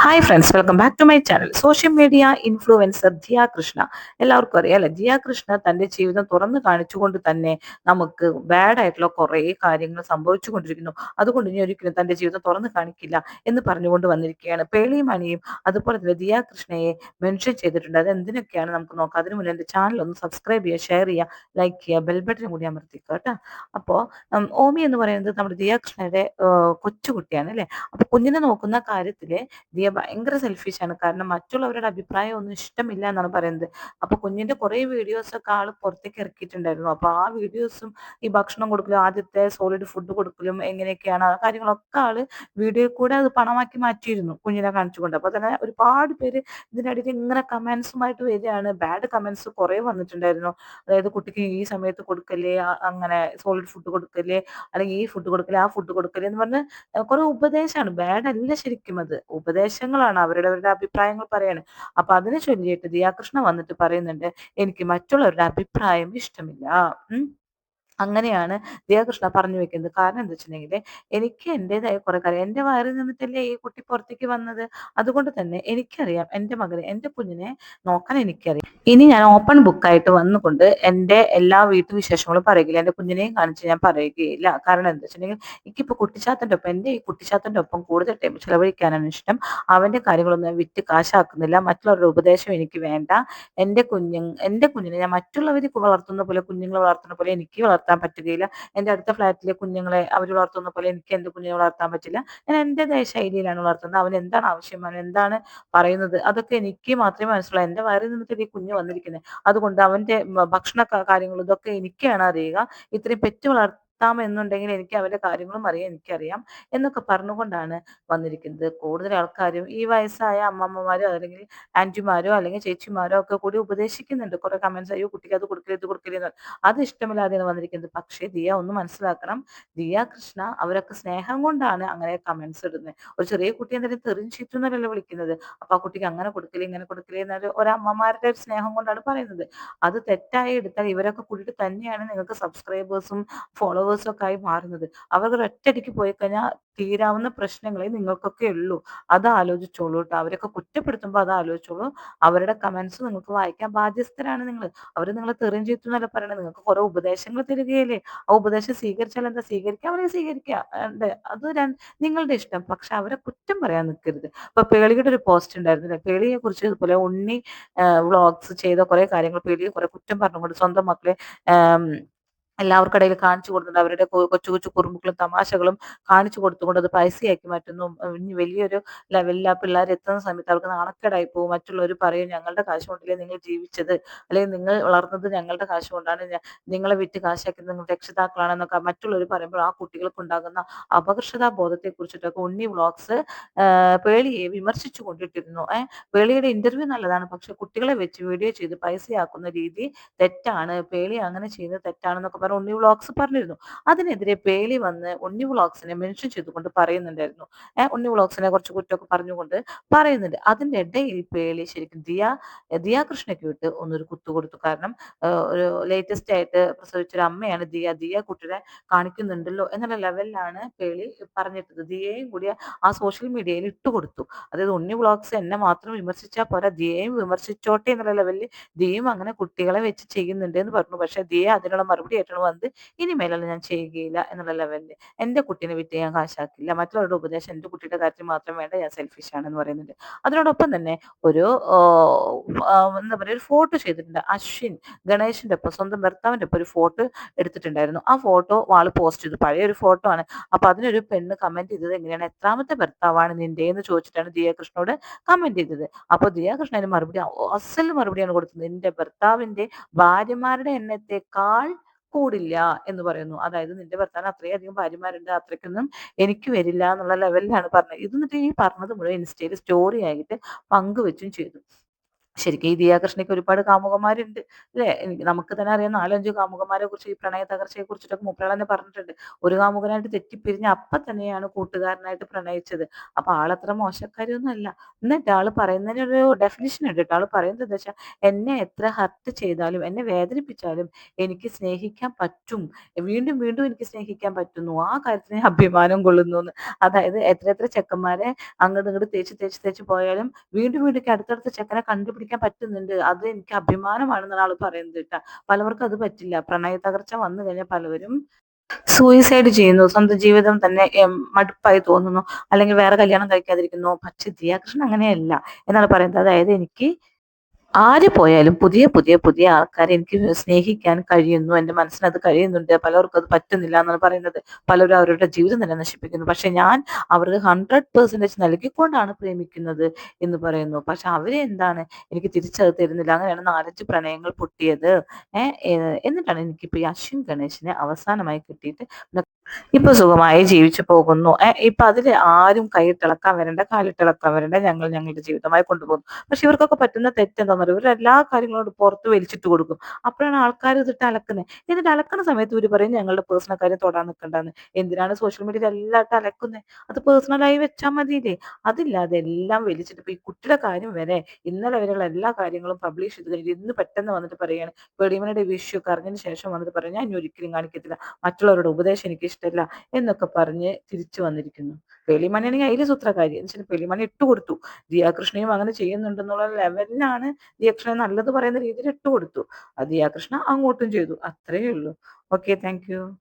Hi friends, welcome back to my channel. Social media influencer Jiya Krishna. എല്ലാവർക്കും അറിയാം അല്ലെ, ജിയ കൃഷ്ണ തന്റെ ജീവിതം തുറന്നു കാണിച്ചുകൊണ്ട് തന്നെ നമുക്ക് ബാഡ് ആയിട്ടുള്ള കുറേ കാര്യങ്ങൾ സംഭവിച്ചു കൊണ്ടിരിക്കുന്നു. അതുകൊണ്ട് ഇനി ഒരിക്കലും തന്റെ ജീവിതം തുറന്നു കാണിക്കില്ല എന്ന് പറഞ്ഞുകൊണ്ട് വന്നിരിക്കുകയാണ്. പേളിയും മണിയും അതുപോലെ തന്നെ ജിയ കൃഷ്ണയെ മെൻഷൻ ചെയ്തിട്ടുണ്ട്. അത് എന്തിനൊക്കെയാണ് നമുക്ക് നോക്കാം. അതിന് മുന്നേ എൻ്റെ ചാനൽ ഒന്ന് സബ്സ്ക്രൈബ് ചെയ്യുക, ഷെയർ ചെയ്യുക, ലൈക്ക് ചെയ്യുക, ബെൽ ബട്ടൺ കൂടി അമർത്തിക്കുക കേട്ടോ. അപ്പോൾ ഓമി എന്ന് പറയുന്നത് നമ്മുടെ ജിയ കൃഷ്ണയുടെ കൊച്ചുകുട്ടിയാണ് അല്ലേ. അപ്പൊ കുഞ്ഞിനെ നോക്കുന്ന കാര്യത്തില് ദിയ ഭയങ്കര സെൽഫിഷാണ്. കാരണം മറ്റുള്ളവരുടെ അഭിപ്രായം ഒന്നും ഇഷ്ടമില്ല എന്നാണ് പറയുന്നത്. അപ്പൊ കുഞ്ഞിന്റെ കുറെ വീഡിയോസ് ഒക്കെ ആള് പുറത്തേക്ക് ഇറക്കിയിട്ടുണ്ടായിരുന്നു. അപ്പൊ ആ വീഡിയോസും ഈ ഭക്ഷണം കൊടുക്കലും ആദ്യത്തെ സോളിഡ് ഫുഡ് കൊടുക്കലും എങ്ങനെയൊക്കെയാണ് ആ കാര്യങ്ങളൊക്കെ ആള് വീഡിയോയിൽ കൂടെ അത് പണമാക്കി മാറ്റിയിരുന്നു കുഞ്ഞിനെ കാണിച്ചുകൊണ്ട്. അപ്പൊ തന്നെ ഒരുപാട് പേര് ഇതിനിടയിൽ ഇങ്ങനെ കമന്റ്സുമായിട്ട് വരികയാണ്. ബാഡ് കമന്റ്സ് കുറെ വന്നിട്ടുണ്ടായിരുന്നു. അതായത് കുട്ടിക്ക് ഈ സമയത്ത് കൊടുക്കല്ലേ, അങ്ങനെ സോളിഡ് ഫുഡ് കൊടുക്കല്ലേ, അല്ലെങ്കിൽ ഈ ഫുഡ് കൊടുക്കല്ലേ, ആ ഫുഡ് കൊടുക്കല്ലേ എന്ന് പറഞ്ഞ് കുറെ ഉപദേശമാണ്. ബാഡ് അല്ല ശരിക്കും, അത് ഉപദേശങ്ങളാണ്. അവരുടെ അഭിപ്രായങ്ങൾ പറയാണ്. അപ്പൊ അതിനെ ചൊല്ലിയിട്ട് ദിയാകൃഷ്ണ വന്നിട്ട് പറയുന്നുണ്ട്, എനിക്ക് മറ്റുള്ളവരുടെ അഭിപ്രായം ഇഷ്ടമില്ല. ഉം അങ്ങനെയാണ് ദിയാകൃഷ്ണ പറഞ്ഞു വെക്കുന്നത്. കാരണം എന്താ വെച്ചിട്ടുണ്ടെങ്കിൽ, എനിക്ക് എൻ്റെതായ കുറെ കാര്യം എൻ്റെ വയറിൽ നിന്നിട്ടല്ലേ ഈ കുട്ടി പുറത്തേക്ക് വന്നത്. അതുകൊണ്ട് തന്നെ എനിക്കറിയാം എൻ്റെ മകനെ, എൻ്റെ കുഞ്ഞിനെ നോക്കാൻ എനിക്കറിയാം. ഇനി ഞാൻ ഓപ്പൺ ബുക്കായിട്ട് വന്നുകൊണ്ട് എൻ്റെ എല്ലാ വീട്ടുവിശേഷങ്ങളും പറയുകയില്ല, എൻ്റെ കുഞ്ഞിനെയും കാണിച്ച് ഞാൻ പറയുകയില്ല. കാരണം എന്താ വെച്ചിട്ടുണ്ടെങ്കിൽ, എനിക്കിപ്പോൾ കുട്ടിച്ചാത്തൻ്റെ ഒപ്പം, എൻ്റെ ഈ കുട്ടിച്ചാത്തൻ്റെ ഒപ്പം കൂടുതൽ ടൈം ചിലവഴിക്കാനാണ് ഇഷ്ടം. അവൻ്റെ കാര്യങ്ങളൊന്നും ഞാൻ വിറ്റ് കാശാക്കുന്നില്ല. മറ്റുള്ളവരുടെ ഉപദേശം എനിക്ക് വേണ്ട. എൻ്റെ കുഞ്ഞിനെ ഞാൻ മറ്റുള്ളവർ വളർത്തുന്ന പോലെ, കുഞ്ഞുങ്ങളെ വളർത്തുന്ന പോലെ എനിക്ക് വളർത്താൻ പറ്റുകയില്ല. എൻ്റെ അടുത്ത ഫ്ലാറ്റിലെ കുഞ്ഞുങ്ങളെ അവർ വളർത്തുന്ന പോലെ എനിക്ക് എൻ്റെ കുഞ്ഞിനെ വളർത്താൻ പറ്റില്ല. ഞാൻ എൻ്റെതായ ശൈലിയിലാണ് വളർത്തുന്നത്. അവൻ എന്താണ് ആവശ്യം, അവൻ എന്താണ് പറയുന്നത്, അതൊക്കെ എനിക്ക് മാത്രമേ മനസ്സിലാവൂ. എൻ്റെ വയറിൽ നിന്നിട്ട് ഈ കുഞ്ഞ് വന്നിരിക്കുന്നത്. അതുകൊണ്ട് അവൻ്റെ ഭക്ഷണ കാര്യങ്ങൾ ഇതൊക്കെ എനിക്കാണ് അറിയുക. ഇത്രയും പെറ്റ് വളർത്താമെന്നുണ്ടെങ്കിൽ എനിക്ക് അവൻ്റെ കാര്യങ്ങളും അറിയാം, എനിക്കറിയാം എന്നൊക്കെ പറഞ്ഞുകൊണ്ടാണ് വന്നിരിക്കുന്നത്. കൂടുതൽ ആൾക്കാരും ഈ വയസ്സായ അമ്മമ്മമാരോ അല്ലെങ്കിൽ ആന്റിമാരോ അല്ലെങ്കിൽ ചേച്ചിമാരോ ഒക്കെ കൂടി ഉപദേശിക്കുന്നുണ്ട്. കുറെ കമന്റ്സ്, അയ്യോ കുട്ടിക്ക് അത് കൊടുക്കരുത്, ഇത് കൊടുക്കരുത്, അത് ഇഷ്ടമില്ലാതെയാണ് വന്നിരിക്കുന്നത്. പക്ഷേ ദിയ ഒന്ന് മനസ്സിലാക്കണം, ദിയ കൃഷ്ണ അവരൊക്കെ സ്നേഹം കൊണ്ടാണ് അങ്ങനെ കമന്റ്സ് ഇടുന്നത്. ഒരു ചെറിയ കുട്ടി എന്തായാലും തെറിഞ്ചിറ്റുന്നല്ലോ വിളിക്കുന്നത്. അപ്പൊ ആ കുട്ടിക്ക് അങ്ങനെ കൊടുക്കില്ല, ഇങ്ങനെ കൊടുക്കില്ല എന്നൊരു ഒരമ്മമാരുടെ ഒരു സ്നേഹം കൊണ്ടാണ് പറയുന്നത്. അത് തെറ്റായി എടുത്താൽ ഇവരൊക്കെ കൂടിയിട്ട് തന്നെയാണ് നിങ്ങൾക്ക് സബ്സ്ക്രൈബേഴ്സും ഫോളോവേഴ്സും ഒക്കെ ആയി മാറുന്നത്. അവർ ഒറ്റയടിക്ക് പോയി കഴിഞ്ഞാൽ തീരാവുന്ന പ്രശ്നങ്ങളെ നിങ്ങൾക്കൊക്കെ ഉള്ളൂ. അത് ആലോചിച്ചോളൂ കേട്ടോ. അവരൊക്കെ കുറ്റപ്പെടുത്തുമ്പോൾ അത് ആലോചിച്ചോളൂ. അവരുടെ കമന്റ്സ് നിങ്ങൾക്ക് വായിക്കാൻ ബാധ്യസ്ഥരാണ് നിങ്ങൾ. അവർ നിങ്ങളെ തെറിയും ചീത്തും എന്നല്ല പറയണത്, നിങ്ങൾക്ക് കുറെ ഉപദേശങ്ങൾ തരികയല്ലേ. ആ ഉപദേശം സ്വീകരിച്ചാൽ എന്താ, സ്വീകരിക്കുക, അവരെ സ്വീകരിക്കുക. അത് നിങ്ങളുടെ ഇഷ്ടം. പക്ഷെ അവരെ കുറ്റം പറയാൻ നിൽക്കരുത്. ഇപ്പൊ പേളിയുടെ ഒരു പോസ്റ്റ് ഉണ്ടായിരുന്നില്ലേ, പേളിയെ കുറിച്ച് ഇതുപോലെ ഉണ്ണി വ്ളോഗ്സ് ചെയ്ത കുറെ കാര്യങ്ങൾ പേളിയെ കുറെ കുറ്റം പറഞ്ഞുകൊണ്ട് സ്വന്തം മക്കളെ എല്ലാവർക്കിടയിൽ കാണിച്ചു കൊടുത്തിട്ടുണ്ട്. അവരുടെ കൊച്ചു കൊച്ചു കുറുമ്പുകളും തമാശകളും കാണിച്ചു കൊടുത്തുകൊണ്ട് അത് പൈസയാക്കി മാറ്റുന്നു. ഇനി വലിയൊരു ലെവലിൽ ആ പിള്ളേർ എത്തുന്ന സമയത്ത് അവർക്ക് നാണക്കേടായി പോകും. മറ്റുള്ളവർ പറയും, ഞങ്ങളുടെ കാശ് കൊണ്ടല്ലേ നിങ്ങൾ ജീവിച്ചത്, അല്ലെങ്കിൽ നിങ്ങൾ വളർന്നത് ഞങ്ങളുടെ കാശ് കൊണ്ടാണ്, നിങ്ങളെ വിറ്റ് കാശാക്കിയത് നിങ്ങൾ രക്ഷിതാക്കളാണെന്നൊക്കെ മറ്റുള്ളവർ പറയുമ്പോൾ ആ കുട്ടികൾക്ക് ഉണ്ടാകുന്ന അപകർഷതാ ബോധത്തെ കുറിച്ചിട്ടൊക്കെ ഉണ്ണി വ്ളോഗ്സ് പേളിയെ വിമർശിച്ചു കൊണ്ടിട്ടിരുന്നു. പേളിയുടെ ഇന്റർവ്യൂ നല്ലതാണ്, പക്ഷെ കുട്ടികളെ വെച്ച് വീഡിയോ ചെയ്ത് പൈസയാക്കുന്ന രീതി തെറ്റാണ്, പേളി അങ്ങനെ ചെയ്യുന്നത് തെറ്റാണെന്നൊക്കെ പറഞ്ഞ് ഉണ്ണി വ്ളോഗ്സ് പറഞ്ഞിരുന്നു. അതിനെതിരെ പേളി വന്ന് ഉണ്ണി വ്ളോഗ്സിനെ മെൻഷൻ ചെയ്തുകൊണ്ട് പറയുന്നുണ്ടായിരുന്നു. ഉണ്ണി വ്ളോഗ്സിനെ കുറച്ച് കുറ്റമൊക്കെ പറഞ്ഞുകൊണ്ട് പറയുന്നുണ്ട്. അതിൻ്റെ ഇടയിൽ പേളി ശരിക്കും ദിയ കൃഷ്ണയ്ക്ക് വിട്ട് ഒന്നൊരു കുത്തു കൊടുത്തു. കാരണം ഒരു ലേറ്റസ്റ്റ് ആയിട്ട് പ്രസവിച്ചൊരു അമ്മയാണ് ദിയ, ദിയ കുട്ടിനെ കാണിക്കുന്നുണ്ടല്ലോ എന്നുള്ള ലെവലിലാണ് പേളി പറഞ്ഞിട്ടത്. ദിയയും കൂടി ആ സോഷ്യൽ മീഡിയയിൽ ഇട്ടുകൊടുത്തു. അതായത് ഉണ്ണി വ്ളോഗ്സ് എന്നെ മാത്രം വിമർശിച്ചാൽ പോരാ, ദിയയും വിമർശിച്ചോട്ടെ എന്നുള്ള ലെവലിൽ ദിയയും അങ്ങനെ കുട്ടികളെ വെച്ച് ചെയ്യുന്നുണ്ട് എന്ന് പറഞ്ഞു. പക്ഷെ ദിയ അതിനുള്ള മറുപടി ആയിട്ടാണ് വന്നത്, ഇനി മേലുള്ള ഞാൻ ചെയ്യുകയില്ല എന്നുള്ള ലെവലിൽ. എൻ്റെ കുട്ടീനെ വിറ്റ് ഞാൻ കാശാക്കില്ല, മറ്റുള്ളവരുടെ ഉപദേശം എൻ്റെ കുട്ടിയുടെ കാര്യത്തിൽ മാത്രം വേണ്ട, ഞാൻ സെൽഫിഷ് ആണെന്ന് പറയുന്നുണ്ട്. അതിനോടൊപ്പം തന്നെ ഒരു എന്താ പറയുക, ഒരു ഫോട്ടോ ചെയ്തിട്ടുണ്ട്. അശ്വിൻ ഗണേഷിന്റെ ഒപ്പം, സ്വന്തം ഭർത്താവിന്റെ ഒപ്പം ഒരു ഫോട്ടോ എടുത്തിട്ടുണ്ടായിരുന്നു. ആ ഫോട്ടോ ആള് പോസ്റ്റ് ചെയ്തു. പഴയ ഒരു ഫോട്ടോ ആണ്. അപ്പൊ അതിനൊരു പെണ്ണ് കമന്റ് ചെയ്തത് എങ്ങനെയാണ്, എത്രാമത്തെ ഭർത്താവാണ് നിന്റെ എന്ന് ചോദിച്ചിട്ടാണ് ദിയ കൃഷ്ണനോട് കമന്റ് ചെയ്തത്. അപ്പൊ ദിയ കൃഷ്ണന് മറുപടി അസൽ മറുപടിയാണ് കൊടുത്തത്. നിന്റെ ഭർത്താവിന്റെ ഭാര്യമാരുടെ എണ്ണത്തെക്കാൾ കൂടില്ല എന്ന് പറയുന്നു. അതായത് നിന്റെ ഭർത്താവിന് അത്രയധികം ഭാര്യമാരുണ്ട്, അത്രയ്ക്കൊന്നും എനിക്ക് വരില്ല എന്നുള്ള ലെവലിലാണ് പറഞ്ഞത്. ഇത് എന്നിട്ട് ഈ പറഞ്ഞത് മുഴുവൻ ഇൻസ്റ്റയിൽ സ്റ്റോറി ആയിട്ട് പങ്കുവെച്ചും ചെയ്തു. ശരിക്കും ഈ ദിയാകൃഷ്ണയ്ക്ക് ഒരുപാട് കാമുകന്മാരുണ്ട് അല്ലേ? എനിക്ക് നമുക്ക് തന്നെ അറിയാം 4, 5 കാമുകന്മാരെ കുറിച്ച് ഈ പ്രണയ തകർച്ചയെ കുറിച്ചിട്ടൊക്കെ മൂപ്പരാൾ തന്നെ പറഞ്ഞിട്ടുണ്ട്. ഒരു കാമുകനായിട്ട് തെറ്റിപ്പിരിഞ്ഞ് അപ്പം തന്നെയാണ് കൂട്ടുകാരനായിട്ട് പ്രണയിച്ചത്. അപ്പൊ ആളത്ര മോശക്കാരിയൊന്നും അല്ല. എന്നിട്ട് ആള് പറയുന്നതിനൊരു ഡെഫിനിഷൻ ഉണ്ട് ട്ടോ. ആള് പറയുന്നത് എന്താ വെച്ചാ, എന്നെ എത്ര ഹർട്ട് ചെയ്താലും എന്നെ വേദനിപ്പിച്ചാലും എനിക്ക് സ്നേഹിക്കാൻ പറ്റും. വീണ്ടും വീണ്ടും എനിക്ക് സ്നേഹിക്കാൻ പറ്റുന്നു. ആ കാര്യത്തിന് ഞാൻ അഭിമാനം കൊള്ളുന്നൂന്ന്. അതായത് എത്ര എത്ര ചെക്കന്മാരെ അങ്ങോട്ട് ഇങ്ങോട്ട് തേച്ച് തേച്ച് തേച്ച് പോയാലും വീണ്ടും വീണ്ടും എനിക്ക് അടുത്തടുത്ത ചെക്കനെ കണ്ടുപിടിക്കാൻ പറ്റുന്നുണ്ട്. അത് എനിക്ക് അഭിമാനമാണെന്നാണ് ആള് പറയുന്നത് ട്ടാ. പലവർക്കും അത് പറ്റില്ല. പ്രണയ തകർച്ച വന്നു കഴിഞ്ഞാൽ പലവരും സൂയിസൈഡ് ചെയ്യുന്നു. സ്വന്തം ജീവിതം തന്നെ മടുപ്പായി തോന്നുന്നു. അല്ലെങ്കിൽ വേറെ കല്യാണം കഴിക്കാതിരിക്കുന്നു. പക്ഷെ ദിയാകൃഷ്ണൻ അങ്ങനെയല്ല എന്നാണ് പറയുന്നത്. അതായത് എനിക്ക് ആര് പോയാലും പുതിയ പുതിയ പുതിയ ആൾക്കാരെ എനിക്ക് സ്നേഹിക്കാൻ കഴിയുന്നു. എൻ്റെ മനസ്സിനത് കഴിയുന്നുണ്ട്. പലർക്കും അത് പറ്റുന്നില്ല എന്നാണ് പറയുന്നത്. പലരും അവരുടെ ജീവിതം തന്നെ നശിപ്പിക്കുന്നു. പക്ഷെ ഞാൻ അവർക്ക് 100% നൽകിക്കൊണ്ടാണ് പ്രേമിക്കുന്നത് എന്ന് പറയുന്നു. പക്ഷെ അവര് എന്താണ് എനിക്ക് തിരിച്ചത് തരുന്നില്ല. അങ്ങനെയാണ് 4, 5 പ്രണയങ്ങൾ പൊട്ടിയത്. എന്നിട്ടാണ് എനിക്കിപ്പോ ഈ അശ്വിൻ ഗണേഷിനെ അവസാനമായി കിട്ടിയിട്ട് ഇപ്പൊ സുഖമായി ജീവിച്ചു പോകുന്നു. ഇപ്പൊ അതില് ആരും കൈയിട്ടിളക്കാൻ വരണ്ട, കാലിട്ടിളക്കാൻ വരണ്ട. ഞങ്ങൾ ഞങ്ങളുടെ ജീവിതമായി കൊണ്ടുപോകുന്നു. പക്ഷെ ഇവർക്കൊക്കെ പറ്റുന്ന തെറ്റെന്താണെന്നറിയോ? ഇവർ എല്ലാ കാര്യങ്ങളോടും പുറത്ത് വലിച്ചിട്ട് കൊടുക്കും. അപ്പോഴാണ് ആൾക്കാർ ഇതിട്ട് അലക്കുന്നത്. എന്നിട്ട് അലക്കണ സമയത്ത് ഇവര് പറയും ഞങ്ങളുടെ പേഴ്സണൽ കാര്യം തൊടാൻ നിൽക്കണ്ടെന്ന്. എന്തിനാണ് സോഷ്യൽ മീഡിയയിൽ എല്ലായിട്ട് അലക്കുന്നത്? അത് പേഴ്സണലായി വെച്ചാൽ മതിയില്ലേ? അതില്ലാതെ എല്ലാം വലിച്ചിട്ട് ഇപ്പൊ ഈ കുട്ടിയുടെ കാര്യം വരെ ഇന്നലെ വരെയുള്ള എല്ലാ കാര്യങ്ങളും പബ്ലിഷ് ചെയ്ത് കഴിഞ്ഞിട്ട് ഇന്ന് പെട്ടെന്ന് വന്നിട്ട് പറയാണ് വെളിമനയുടെ വിഷു അറിഞ്ഞതിന് ശേഷം വന്നിട്ട് പറയാം ഞാൻ ഇനി ഒരിക്കലും കാണിക്കത്തില്ല, മറ്റുള്ളവരുടെ ഉപദേശം എനിക്ക് ഇഷ്ടമല്ല എന്നൊക്കെ പറഞ്ഞ് തിരിച്ചു വന്നിരിക്കുന്നു. പേളിമണിയാണെങ്കിൽ അതിൽ സൂത്രക്കാരി എന്ന് വെച്ചാൽ പേളിമണി ഇട്ടുകൊടുത്തു. ദിയാകൃഷ്ണയും അങ്ങനെ ചെയ്യുന്നുണ്ടെന്നുള്ള ലെവലിലാണ് ദിയാകൃഷ്ണൻ നല്ലത് പറയുന്ന രീതിയിൽ ഇട്ടുകൊടുത്തു. അത് ദിയാകൃഷ്ണ അങ്ങോട്ടും ചെയ്തു. അത്രയേ ഉള്ളൂ. Okay, thank you.